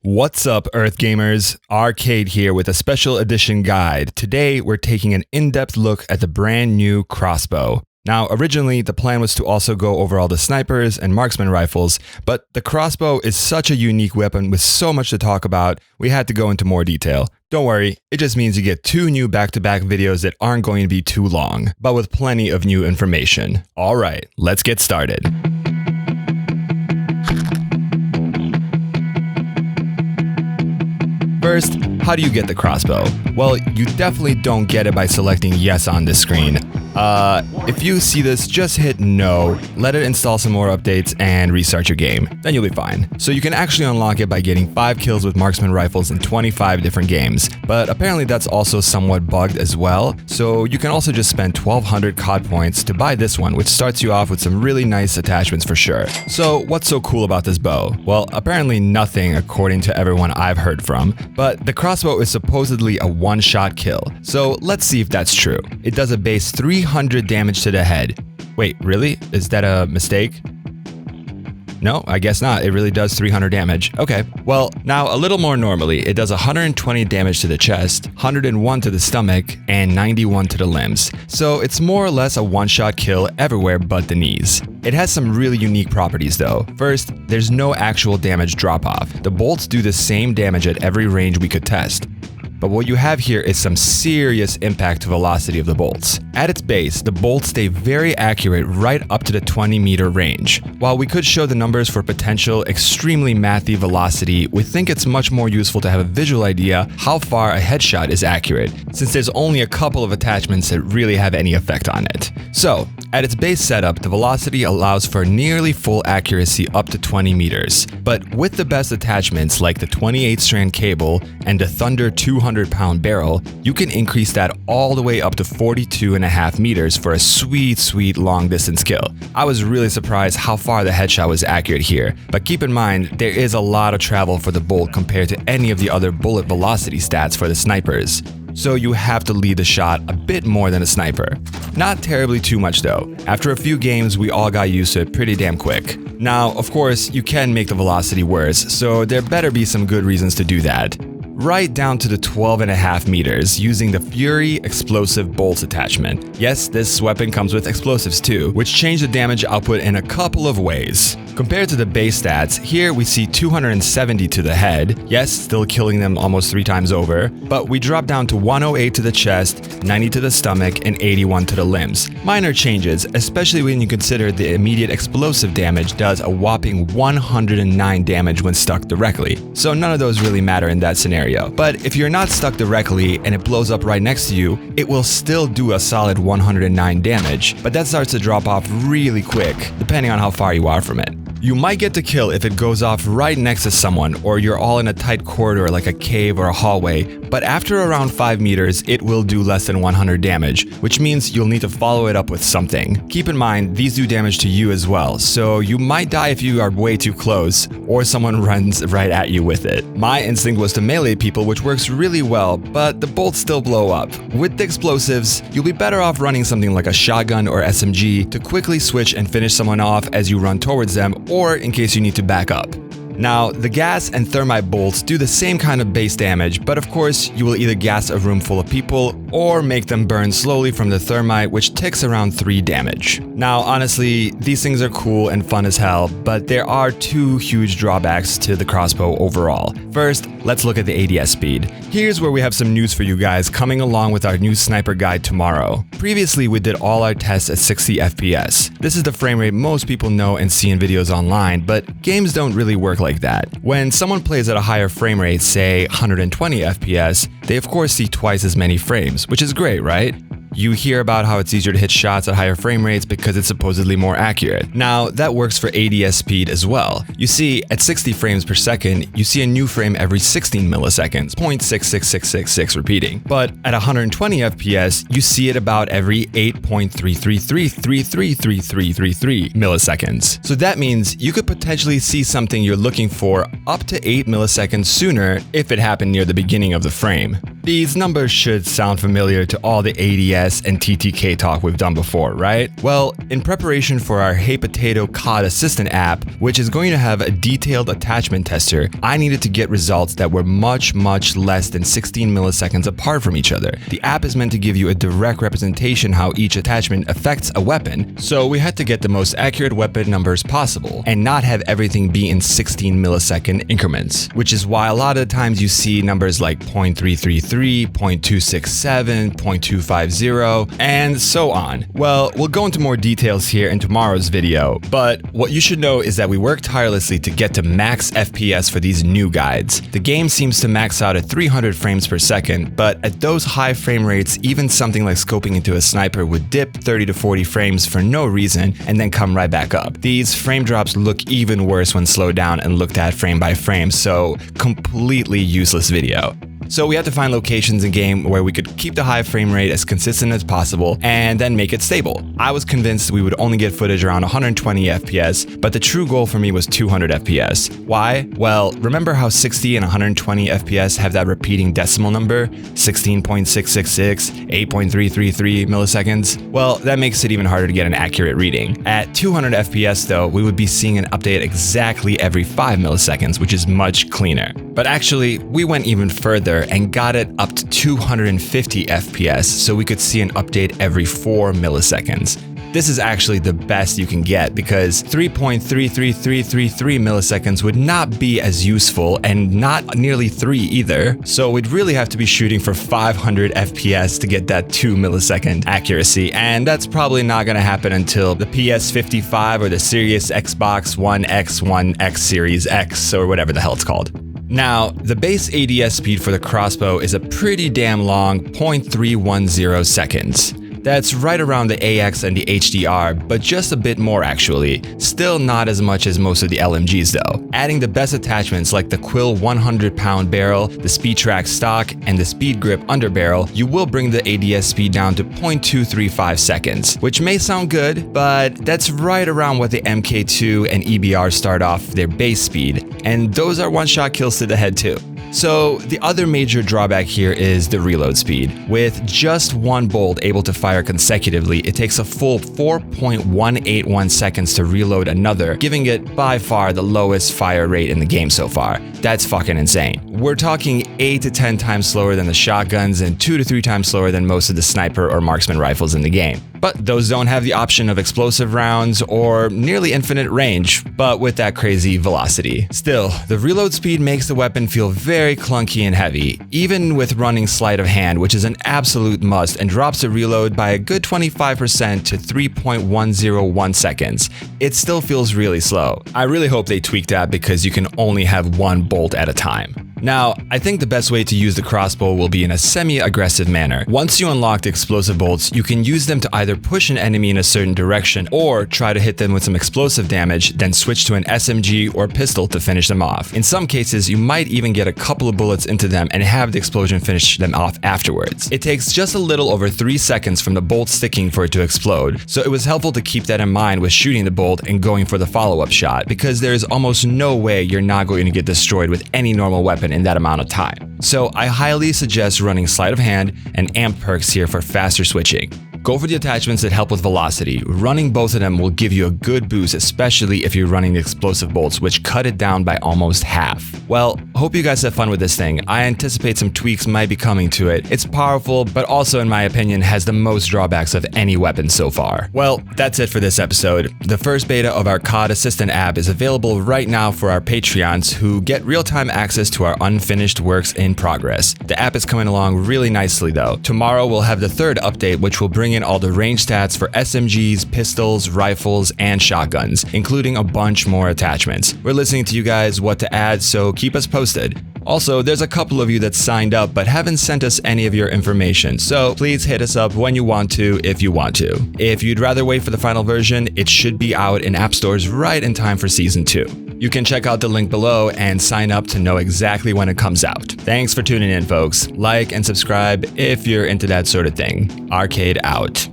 What's up, Earth Gamers? Arcade here with a special edition guide. Today, we're taking an in-depth look at the brand new CROSSBOW. Now, originally, the plan was to also go over all the snipers and marksman rifles, but the CROSSBOW is such a unique weapon with so much to talk about, we had to go into more detail. Don't worry, it just means you get two new back-to-back videos that aren't going to be too long, but with plenty of new information. Alright, let's get started. First, how do you get the CROSSBOW? Well, you definitely don't get it by selecting yes on this screen. If you see this, just hit no, let it install some more updates, and restart your game. Then you'll be fine. So you can actually unlock it by getting 5 kills with marksman rifles in 25 different games. But apparently that's also somewhat bugged as well. So you can also just spend 1200 COD points to buy this one, which starts you off with some really nice attachments for sure. So what's so cool about this bow? Well, apparently nothing according to everyone I've heard from. But the CROSSBOW is supposedly a one-shot kill. So let's see if that's true. It does a base 300 damage to the head. Wait, really? Is that a mistake? No, I guess not. It really does 300 damage. Okay. Well, now a little more normally, it does 120 damage to the chest, 101 to the stomach, and 91 to the limbs. So it's more or less a one-shot kill everywhere but the knees. It has some really unique properties though. First, there's no actual damage drop-off. The bolts do the same damage at every range we could test. But what you have here is some serious impact to velocity of the bolts. At its base, the bolts stay very accurate right up to the 20-meter range. While we could show the numbers for potential extremely mathy velocity, we think it's much more useful to have a visual idea how far a headshot is accurate, since there's only a couple of attachments that really have any effect on it. So, at its base setup, the velocity allows for nearly full accuracy up to 20 meters. But with the best attachments like the 28-strand cable and the Thunder 200-pound barrel, you can increase that all the way up to 42.5 meters for a sweet long-distance kill. I was really surprised how far the headshot was accurate here, but keep in mind, there is a lot of travel for the bolt compared to any of the other bullet velocity stats for the snipers. So you have to lead the shot a bit more than a sniper. Not terribly too much though. After a few games, we all got used to it pretty damn quick. Now, of course, you can make the velocity worse, so there better be some good reasons to do that. Right down to the 12.5 meters using the Fury explosive bolts attachment. Yes, this weapon comes with explosives too, which change the damage output in a couple of ways. Compared to the base stats, here we see 270 to the head, yes, still killing them almost 3 times over, but we drop down to 108 to the chest, 90 to the stomach, and 81 to the limbs. Minor changes, especially when you consider the immediate explosive damage does a whopping 109 damage when stuck directly, so none of those really matter in that scenario. But if you're not stuck directly and it blows up right next to you, it will still do a solid 109 damage, but that starts to drop off really quick, depending on how far you are from it. You might get the kill if it goes off right next to someone or you're all in a tight corridor like a cave or a hallway, but after around 5 meters, it will do less than 100 damage, which means you'll need to follow it up with something. Keep in mind, these do damage to you as well, so you might die if you are way too close or someone runs right at you with it. My instinct was to melee people, which works really well, but the bolts still blow up. With the explosives, you'll be better off running something like a shotgun or SMG to quickly switch and finish someone off as you run towards them, or in case you need to back up. Now, the gas and thermite bolts do the same kind of base damage, but of course, you will either gas a room full of people or make them burn slowly from the thermite, which ticks around 3 damage. Now, honestly, these things are cool and fun as hell, but there are 2 huge drawbacks to the CROSSBOW overall. First, let's look at the ATS speed. Here's where we have some news for you guys coming along with our new sniper guide tomorrow. Previously, we did all our tests at 60 FPS. This is the frame rate most people know and see in videos online, but games don't really work like that. When someone plays at a higher frame rate, say 120 FPS, they of course see twice as many frames, which is great, right? You hear about how it's easier to hit shots at higher frame rates because it's supposedly more accurate. Now, that works for ATS speed as well. You see, at 60 frames per second, you see a new frame every 16 milliseconds, 0.66666 repeating. But at 120 FPS, you see it about every 8.333333333 milliseconds. So that means you could potentially see something you're looking for up to 8 milliseconds sooner if it happened near the beginning of the frame. These numbers should sound familiar to all the ADS and TTK talk we've done before, right? Well, in preparation for our Hey Potato COD Assistant app, which is going to have a detailed attachment tester, I needed to get results that were much less than 16 milliseconds apart from each other. The app is meant to give you a direct representation how each attachment affects a weapon, so we had to get the most accurate weapon numbers possible and not have everything be in 16 millisecond increments, which is why a lot of the times you see numbers like 0.333, 0.267, 0.250, and so on. Well, we'll go into more details here in tomorrow's video, but what you should know is that we worked tirelessly to get to max FPS for these new guides. The game seems to max out at 300 frames per second, but at those high frame rates, even something like scoping into a sniper would dip 30 to 40 frames for no reason and then come right back up. These frame drops look even worse when slowed down and looked at frame by frame, so completely useless video. So we had to find locations in game where we could keep the high frame rate as consistent as possible and then make it stable. I was convinced we would only get footage around 120 FPS, but the true goal for me was 200 FPS. Why? Well, remember how 60 and 120 FPS have that repeating decimal number? 16.666, 8.333 milliseconds? Well, that makes it even harder to get an accurate reading. At 200 FPS though, we would be seeing an update exactly every 5 milliseconds, which is much cleaner. But actually, we went even further and got it up to 250 FPS so we could see an update every 4 milliseconds. This is actually the best you can get because 3.33333 milliseconds would not be as useful and not nearly 3 either. So we'd really have to be shooting for 500 FPS to get that 2 millisecond accuracy, and that's probably not going to happen until the PS55 or the Series Xbox One X, One X Series X, or whatever the hell it's called. Now, the base ATS speed for the CROSSBOW is a pretty damn long 0.310 seconds. That's right around the AX and the HDR, but just a bit more actually. Still not as much as most of the LMGs though. Adding the best attachments like the Quill 100-pound barrel, the Speed Track stock, and the Speed Grip underbarrel, you will bring the ATS speed down to 0.235 seconds, which may sound good, but that's right around what the MK2 and EBR start off their base speed, and those are one-shot kills to the head too. So the other major drawback here is the reload speed. With just one bolt able to fire consecutively, it takes a full 4.181 seconds to reload another, giving it by far the lowest fire rate in the game so far. That's fucking insane. We're talking 8 to 10 times slower than the shotguns and 2 to 3 times slower than most of the sniper or marksman rifles in the game. But those don't have the option of explosive rounds or nearly infinite range, but with that crazy velocity. Still, the reload speed makes the weapon feel very clunky and heavy, even with running sleight of hand, which is an absolute must and drops the reload by a good 25% to 3.101 seconds. It still feels really slow. I really hope they tweak that because you can only have one bolt at a time. Now, I think the best way to use the crossbow will be in a semi-aggressive manner. Once you unlock the explosive bolts, you can use them to either push an enemy in a certain direction or try to hit them with some explosive damage, then switch to an SMG or pistol to finish them off. In some cases, you might even get a couple of bullets into them and have the explosion finish them off afterwards. It takes just a little over 3 seconds from the bolt sticking for it to explode, so it was helpful to keep that in mind with shooting the bolt and going for the follow-up shot, because there is almost no way you're not going to get destroyed with any normal weapon in that amount of time. So I highly suggest running sleight of hand and amp perks here for faster switching. Go for the attachments that help with velocity. Running both of them will give you a good boost, especially if you're running the explosive bolts, which cut it down by almost half. Well, hope you guys have fun with this thing. I anticipate some tweaks might be coming to it. It's powerful, but also in my opinion has the most drawbacks of any weapon so far. Well, that's it for this episode. The first beta of our COD Assistant app is available right now for our Patreons who get real-time access to our unfinished works in progress. The app is coming along really nicely though. Tomorrow we'll have the third update, which will bring in all the range stats for SMGs, pistols, rifles, and shotguns, including a bunch more attachments. We're listening to you guys what to add, so keep us posted. Also, there's a couple of you that signed up but haven't sent us any of your information, so please hit us up when you want to if you want to. If you'd rather wait for the final version, it should be out in app stores right in time for Season 2. You can check out the link below and sign up to know exactly when it comes out. Thanks for tuning in, folks. Like and subscribe if you're into that sort of thing. Arcade out.